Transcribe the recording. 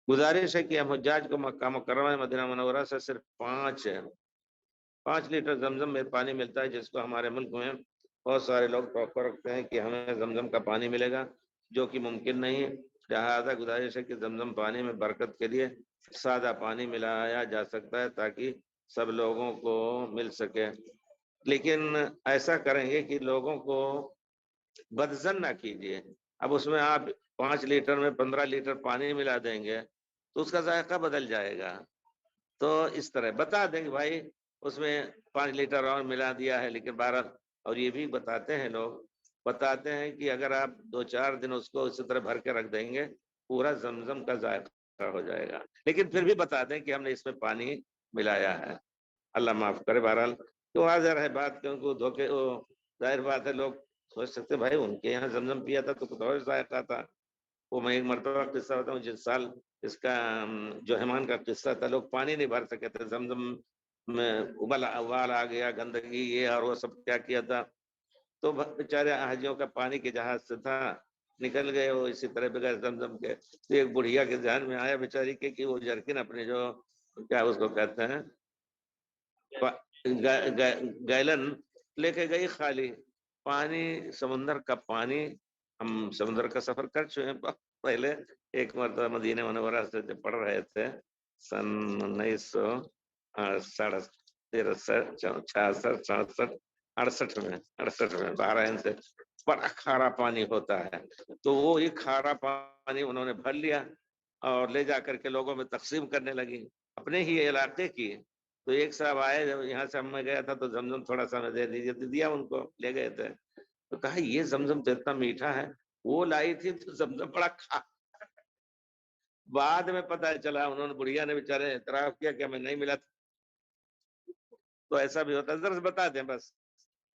گزارش ہے کہ ہم حجاج کو مکہ مکرمہ مدینہ منورہ سے صرف 5 لیٹر زمزم میں پانی ملتا ہے، جس کو ہمارے ملک میں بہت سارے لوگ توقع رکھتے ہیں کہ ہمیں زمزم کا پانی ملے گا، جو کہ ممکن نہیں ہے۔ لہٰذا گزارش ہے کہ زمزم پانی میں برکت کے لیے سادہ پانی ملایا جا سکتا ہے تاکہ سب لوگوں کو مل سکے، لیکن ایسا کریں گے کہ لوگوں کو بدظن نہ کیجیے۔ اب اس میں آپ 5 لیٹر میں 15 لیٹر پانی ملا دیں گے تو اس کا ذائقہ بدل جائے گا۔ تو اس طرح بتا دیں کہ بھائی اس میں 5 لیٹر اور ملا دیا ہے، لیکن 12، اور یہ بھی بتاتے ہیں لوگ، بتاتے ہیں کہ اگر آپ 2-4 دن اس کو اسی طرح بھر کے رکھ دیں گے پورا زمزم کا ذائقہ ہو جائے گا، لیکن پھر بھی بتا دیں کہ ہم نے اس میں پانی ملایا ہے۔ اللہ معاف کرے۔ بہرحال تو واضح ہے بات، کیونکہ دھوکے ظاہر بات ہے، لوگ سوچ سکتے بھائی ان کے یہاں زمزم پیا تھا تو کچھ اور ذائقہ تھا۔ وہ میں ایک مرتبہ قصہ بتاؤں، جس سال اس کا جو حمان کا قصہ تھا، لوگ پانی نہیں بھر سکے تھے، زمزم میں ابال آ گیا، گندگی یہ اور وہ سب کیا تھا، تو بیچارے حاجیوں کا پانی کے جہاز سے تھا، نکل گئے وہ اسی طرح بغیر زمزم کے۔ تو ایک بڑھیا کے ذہن میں آیا بیچاری کے کہ وہ جرکن اپنے جو کیا اس کو کہتے ہیں گیلن لے کے گئی خالی پانی، سمندر کا پانی۔ ہم سمندر کا سفر کر چکے ہیں پہلے، ایک مرتبہ مدینہ منورہ سے جب پڑھ رہے تھے سن 1966-66-68 میں بحرین سے، بڑا کھارا پانی ہوتا ہے، تو وہ یہ کھارا پانی انہوں نے بھر لیا اور لے جا کر کے لوگوں میں تقسیم کرنے لگی اپنے ہی علاقے کی۔ تو ایک صاحب آئے، جب یہاں سے ہم میں گیا تھا تو زمزم تھوڑا سا دے دیجیے، دیا ان کو، لے گئے تھے، تو کہا یہ زمزم تو اتنا میٹھا ہے، وہ لائی تھی تو زمزم بڑا کھا۔ بعد میں پتہ چلا انہوں نے، بڑھیا نے بیچارے اعتراف کیا کہ ہمیں نہیں ملا تھا۔ تو ایسا بھی ہوتا ہے، ذرا بتا دیں بس